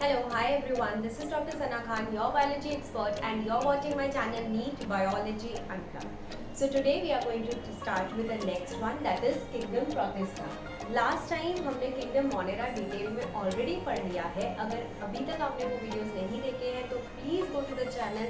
Hello, hi everyone. This is Dr. Sana Khan, your biology expert, and you're watching my channel NEET Biology Unplugged. So today we are going to start with the next one, that is Kingdom Protista. Last time हमने Kingdom Monera detail में already पढ़ लिया है. अगर अभी तक आपने वो वीडियोस नहीं देखे हैं तो please go to the channel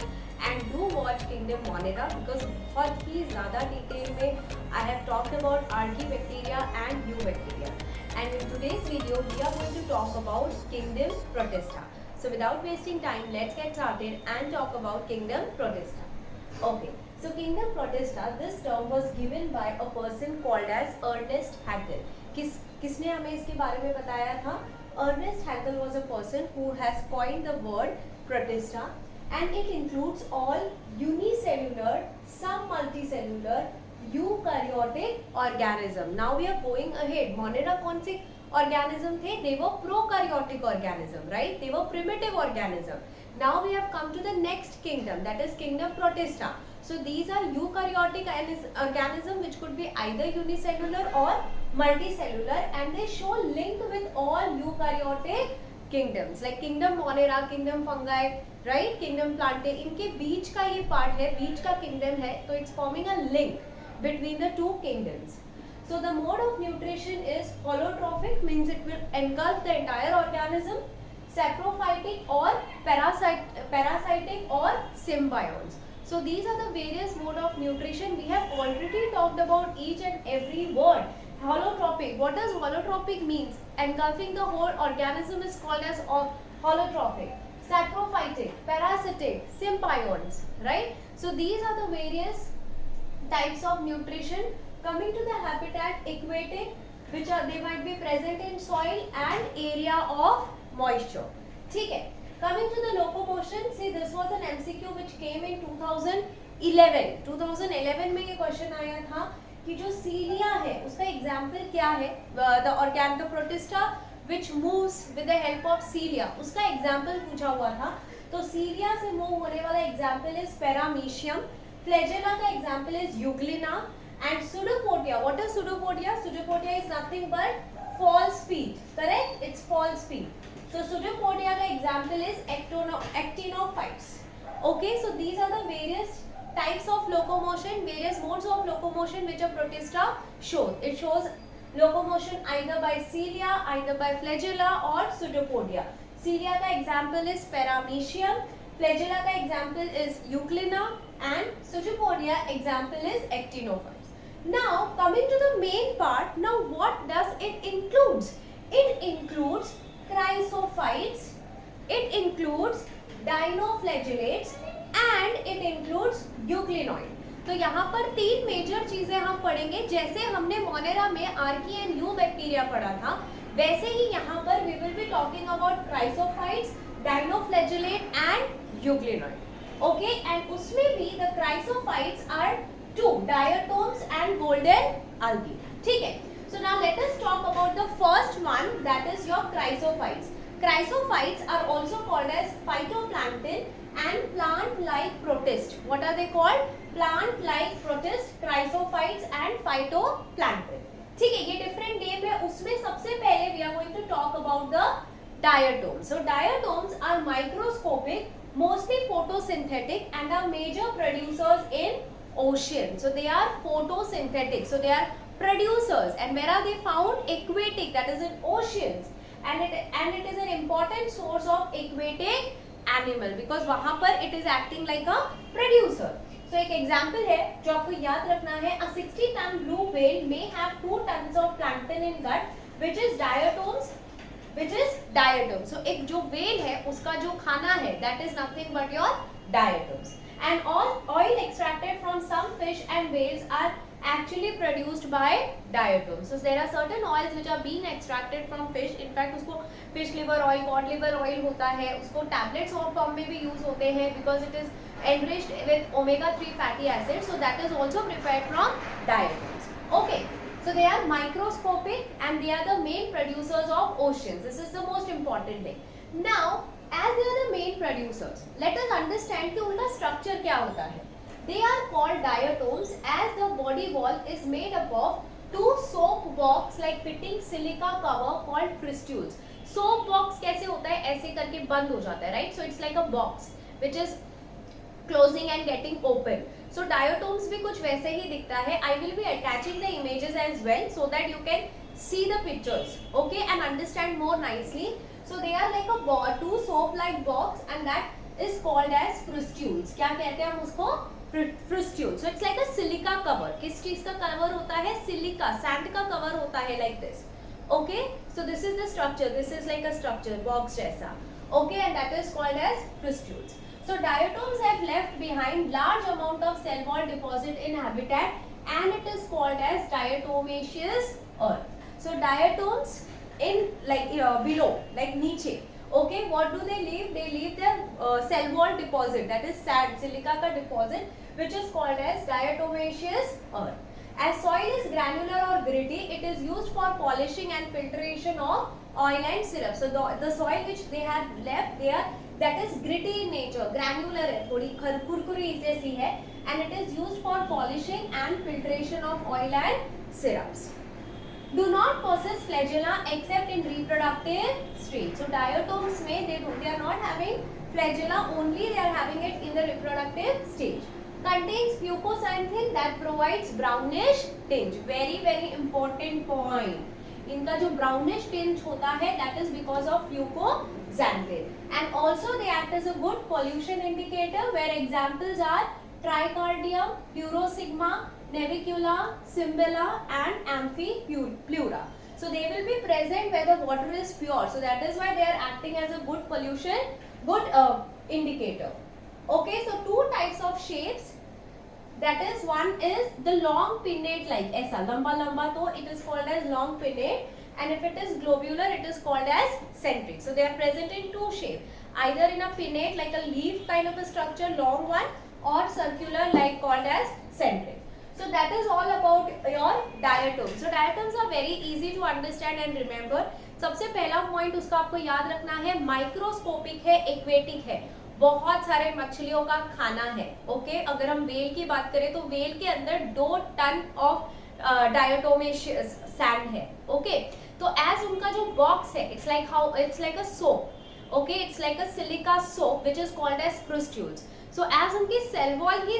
and do watch Kingdom Monera because बहुत ही ज़्यादा डिटेल में I have talked about Archaebacteria and Eubacteria. And in today's video we are going to talk about Kingdom Protista. So without wasting time, let's get started and talk about Kingdom Protista. Okay, so Kingdom Protista, this term was given by a person called as Ernest Haeckel. किसने हमें इसके बारे में बताया था? Ernest Haeckel was a person who has coined the word Protista, and it includes all unicellular, some multicellular, eukaryotic organism. Now we are going ahead. Monera कौन से organism थे? They were prokaryotic organism, right? They were primitive organism. Now we have come to the next kingdom, that is Kingdom Protista. So these are eukaryotic organism which could be either unicellular or multicellular, and they show link with all eukaryotic kingdoms like Kingdom Monera, Kingdom Fungi, right? Kingdom Plantae. इनके बीच का ये part है, बीच का kingdom है, तो it's forming a link between the two kingdoms. So the mode of nutrition is holotrophic, means it will engulf the entire organism, saprophytic or parasitic or symbionts. So these are the various mode of nutrition. We have already talked about each and every word. Holotropic, what does holotropic means? Engulfing the whole organism is called as holotropic. Saprophytic, parasitic, symbionts, right? So these are the various types of nutrition. Coming to the habitat, aquatic, which are they might be present in soil and area of moisture. ठीक है. Coming to the locomotion, see this was an MCQ which came in 2011. 2011 में ये question आया था कि जो cilia है उसका example क्या है? The Organoprotista which moves with the help of cilia, उसका example पूछा हुआ था. तो cilia से move होने वाला example is Paramecium. Flagella का example is Euglena, and Pseudopodia. What is Pseudopodia? Pseudopodia is nothing but false feet. Correct? It's false feet. So Pseudopodia का example is Actinophytes. Okay, so these are the various types of locomotion, various modes of locomotion which a protista shows. It shows locomotion either by cilia, either by flagella or Pseudopodia. Cilia का example is Paramecium. Flagella का example is Euglena, and Pseudopodia example is Actinophytes. Now coming to the main part, now what does it includes? It includes chrysophytes, it includes dinoflagellates, and it includes euglenoid. तो यहाँ पर तीन major चीजें हम पढ़ेंगे. जैसे हमने मोनेरा में आर्की एंड यू बैक्टीरिया पढ़ा था, वैसे ही यहाँ पर we will be talking about chrysophytes, dinoflagellate and euglenoid. Okay, and उसमें भी the chrysophytes are two, diatoms and golden algae. ठीक है. So now let us talk about the first one, that is your chrysophytes. Chrysophytes are also called as phytoplankton and plant-like protist. What are they called? Plant-like protist, chrysophytes and phytoplankton. ठीक है, ये different name है. उसमें सबसे पहले we are going to talk about the diatoms. So diatoms are microscopic, mostly photosynthetic, and are major producers in ocean. So they are photosynthetic. So they are producers, and where are they found? Aquatic, that is in oceans, and it is an important source of aquatic animal because वहाँ पर it is acting like a producer. So एक example है जो आपको याद रखना है. A 60-ton blue whale may have 2 tons of plankton in gut, which is diatoms. So एक जो whale है उसका जो खाना है, that is nothing but your diatoms. And all oil extracted from some fish and whales are actually produced by diatoms. So there are certain oils which are being extracted from fish. In fact उसको fish liver oil, cod liver oil होता है, उसको tablets form में भी use होते हैं because it is enriched with omega-3 fatty acids. So that is also prepared from diatoms. Okay, so they are microscopic and they are the main producers of oceans. This is the most important thing. Now as they are the main producers, let us understand कि उनका structure क्या होता है. They are called diatoms as the body wall is made up of two soap box like fitting silica cover called cristules. Soap box कैसे होता है? ऐसे करके बंद हो जाता है, right? So it's like a box which is closing and getting open. So diatoms भी कुछ वैसे ही दिखता है. I will be attaching the images as well so that you can see the pictures, okay, and understand more nicely. So they are like a two soap like box and that is called as frustules. क्या कहते हैं हम उसको? Frustules. So it's like a silica cover. किस चीज का cover होता है? सिलिका, सैंड का कवर होता है, like this. Okay, so this is the structure. This is like a structure, box जैसा. Okay, and that is called as frustules. So diatoms have left behind large amount of cell wall deposit in habitat and it is called as diatomaceous earth. So diatoms in like below, like नीचे, okay, what do they leave? They leave their cell wall deposit, that is sand, silica का deposit, which is called as diatomaceous earth. As soil is granular or gritty, it is used for polishing and filtration of oil and syrup. So the soil which they have left there, that is gritty in nature, granular है, थोड़ी खुरखुरी जैसी है, and it is used for polishing and filtration of oil and syrups. Do not possess flagella except in reproductive stage. So diatoms में they are not having flagella, only they are having it in the reproductive stage. Contains fucoxanthin that provides brownish tinge. Very important point. इनका जो brownish tinge होता है that is because of fucoxanthin. And also they act as a good pollution indicator where examples are tricardium, Purosigma, Navicula, Cymbala and Amphipleura. So they will be present where the water is pure. So that is why they are acting as a good pollution, good indicator. Okay, so two types of shapes. That is, one is the long pinnate like ऐसा लंबा लंबा, तो it is called as long pinnate, and if it is globular it is called as centric. So they are present in two shapes, either in a pinnate like a leaf kind of a structure, long one, or circular like called as centric. So that is all about your diatoms. So diatoms are very easy to understand and remember. सबसे पहला point उसका आपको याद रखना है, microscopic है, aquatic है, बहुत सारे मछलियों का खाना है. ओके, अगर हम वेल की बात करें तो वेल के अंदर 2 टन ऑफ डायोटोमेशियस सैंड है. ओके, तो एज उनका जो बॉक्स है, it's like a soap. Okay, it's like a silica soap which is called as frustules. So as उनकी cell wall ही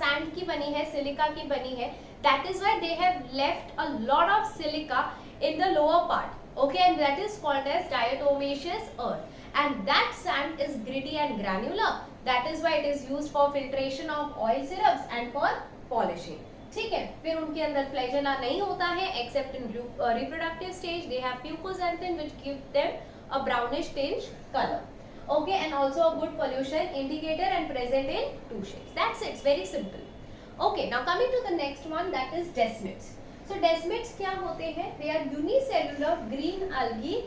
sand की बनी है, सिलिका की बनी है, that is why they have left a lot of silica in the lower part, okay, and that is called as diatomaceous earth, and that sand is gritty and granular. That is why it is used for filtration of oil syrups and for polishing. ठीक है, फिर उनके अंदर flagella नहीं होता है except in reproductive stage. They have fucoxanthin which give them a brownish tinge color. Okay, and also a good pollution indicator and present in two shapes. That's it. It's very simple. Okay, now coming to the next one, that is desmids. So desmids क्या होते हैं? They are unicellular green algae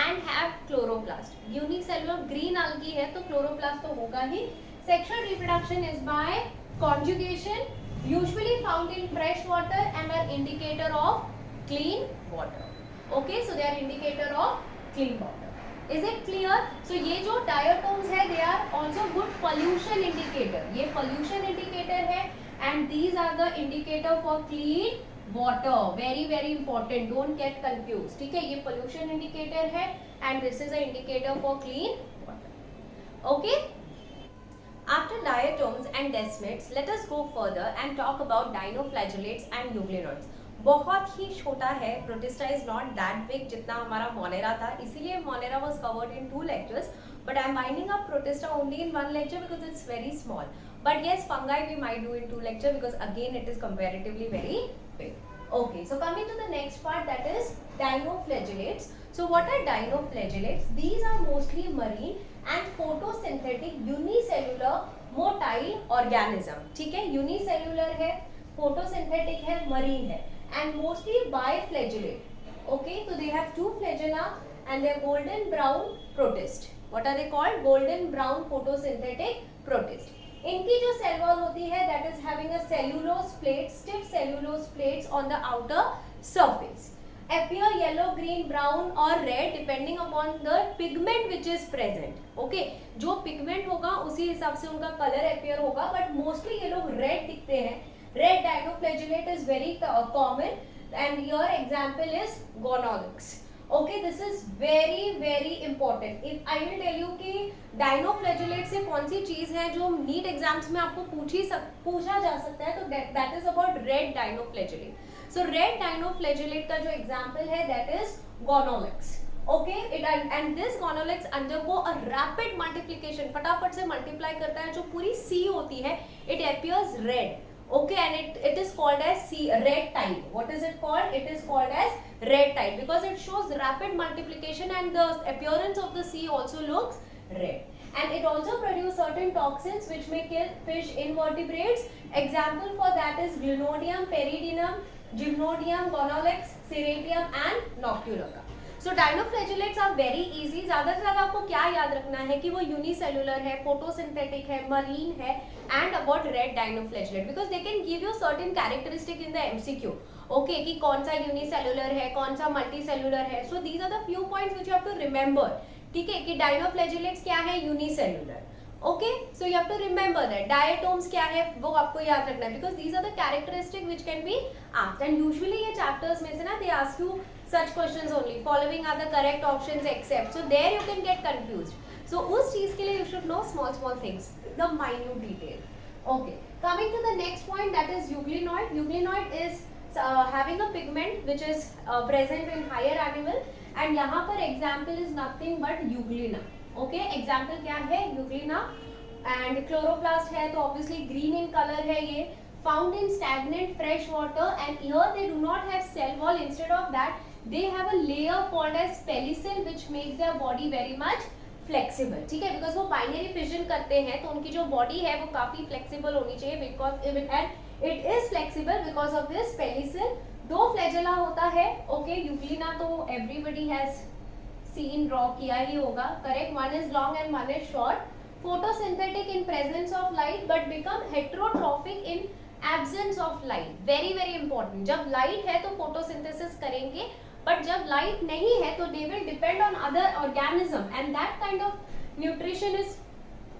and have chloroplast. Unicellular green algae है तो chloroplast तो होगा ही. Sexual reproduction is by conjugation, usually found in fresh water and are indicator of clean water. Okay, so they are indicator of clean water. Is it clear? So ये जो diatoms है, they are also good pollution indicator. ये pollution indicator है, and these are the indicator for clean water. Very important. Don't get confused. ठीक है, ये pollution indicator है, and this is an indicator for clean water. Okay. After diatoms and desmids, let us go further and talk about dinoflagellates and euglenoids. बहुत ही छोटा है, protista is not that big जितना हमारा Monera था, इसीलिए Monera was covered in 2 lectures, but I am winding up protista only in 1 lecture because it's very small. But yes, fungi we might do in 2 lectures because again it is comparatively very big. Okay, so coming to the next part, that is dinoflagellates. So what are dinoflagellates? These are mostly marine and photosynthetic unicellular motile organism. ठीक है, unicellular है, photosynthetic है, marine है, and mostly biflagellate. Okay, so they have 2 flagella and they are golden brown protist. What are they called? Golden brown photosynthetic protist. इनकी जो cell wall होती है, that is having a cellulose plate, stiff cellulose plates on the outer surface. Appear yellow, green, brown or red depending upon the pigment which is present. Okay, जो pigment होगा उसी हिसाब से उनका color appear होगा, but mostly ये लोग red दिखते हैं. Red dinoflagellate is very common, and your example is Gonolix. Okay, this is very very important. If I will tell you कि डायनोफ्लैजेलेट से कौन सी चीज है जो नीट एग्जाम्स में आपको पूछा जा सकता है, तो that is about red dinoflagellate. So red dinoflagellate का जो एग्जाम्पल है that is Gonyaulax. Okay, and this Gonyaulax undergo a rapid multiplication, फटाफट से मल्टीप्लाई करता है. जो पूरी सी होती है it appears red. Okay, and it is called as red tide. What is it called? It is called as red tide because it shows rapid multiplication and the appearance of the sea also looks red. And it also produces certain toxins which may kill fish invertebrates. Example for that is Glyconium, Peridinium, Gymnodium, Gonolex, Serratium and Noctiluca. So dinoflagellates are very easy. ज्यादा से ज्यादा आपको क्या याद रखना है कि वो यूनिसेलुलर है, फोटोसिंथेटिक है, मरीन है, and about red dinoflagellate because they can give you certain characteristic in the MCQ. Okay, कि कौन सा यूनिसेलुलर है, कौन सा मल्टीसेलुलर है. So these are the few points which you have to remember. ठीक है, कि डायनोफ्लैजेलेट्स क्या है, unicellular. Okay, so you have to remember that. Diatoms क्या है वो आपको याद रखना है because these are the characteristic which can be asked. And usually ये चैप्टर्स में से ना they ask you such questions only, following are the correct options except, so there you can get confused. So उस चीज के लिए you should know small things, the minute detail. Okay, coming to the next point, that is euglenoid. Euglenoid is having a pigment which is present in higher animal, and यहाँ पर example is nothing but euglena. Okay, example क्या है, euglena. And chloroplast है तो obviously green in color है ये. Found in stagnant fresh water, and here they do not have cell wall. Instead of that they have a layer called as pellicel which makes their body very much flexible. ठीक है, because वो binary fission करते हैं तो उनकी जो body है वो काफी flexible होनी चाहिए because it is flexible because of this pellicel. दो flagella होता है. Okay, euglena तो everybody has seen, draw किया ही होगा. Correct, one is long and one is short. Photosynthetic in presence of light but become heterotrophic in absence of light. Very very important. जब light है तो photosynthesis करेंगे, but जब light नहीं है तो they will depend on other organism, and that kind of nutrition is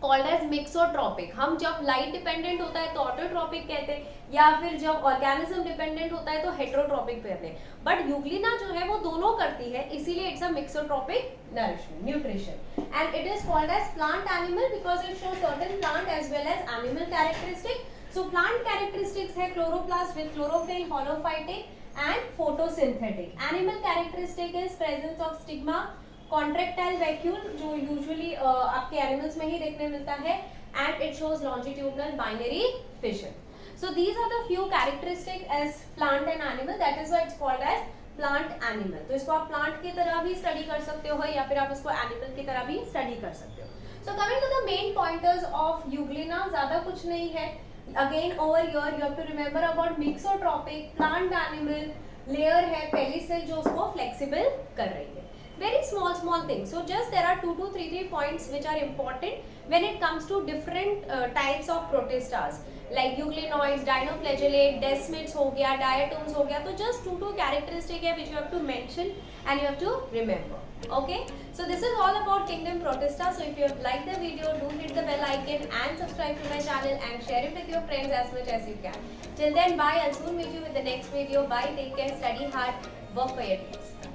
called as mixotrophic. हम जब लाइट डिपेंडेंट होता है तो ऑटोट्रॉपिक कहते हैं, या फिर जब ऑर्गेनिज्म डिपेंडेंट होता है तो हेट्रोट्रॉपिक कहते हैं. बट यूग्लिना जो है वो दोनों करती है, इसीलिए it's a mixotrophic nourishment nutrition. And it is called as plant animal because it shows certain plant as well as animal characteristic. So plant characteristics है chloroplast with chlorophyll, holophytic and photosynthetic. Animal characteristic is presence of stigma, contractile vacuole जो usually आपके animals में ही देखने मिलता है, and it shows longitudinal binary fission. So these are the few characteristics as plant and animal. That is why it's called as plant animal. तो इसको आप plant की तरह भी study कर सकते हो या फिर आप इसको animal की तरह भी study कर सकते हो. So coming to the main pointers of euglena, ज़्यादा कुछ नहीं है. Again over here you have to remember about mixotropic, plant animal, layer है pellicel जो उसको flexible कर रही है. Very small things. So just there are 2 to 3 points which are important when it comes to different types of protistars like euglenoids, dinoflagellate, desmids हो गया, diatoms हो गया. तो just 2 characteristic है which you have to mention and you have to remember. Okay, so this is all about kingdom protista. So if you have liked the video, do hit the bell icon and subscribe to my channel and share it with your friends as much as you can. Till then, bye. I'll soon meet you with the next video. Bye, take care, study hard, work for your dreams.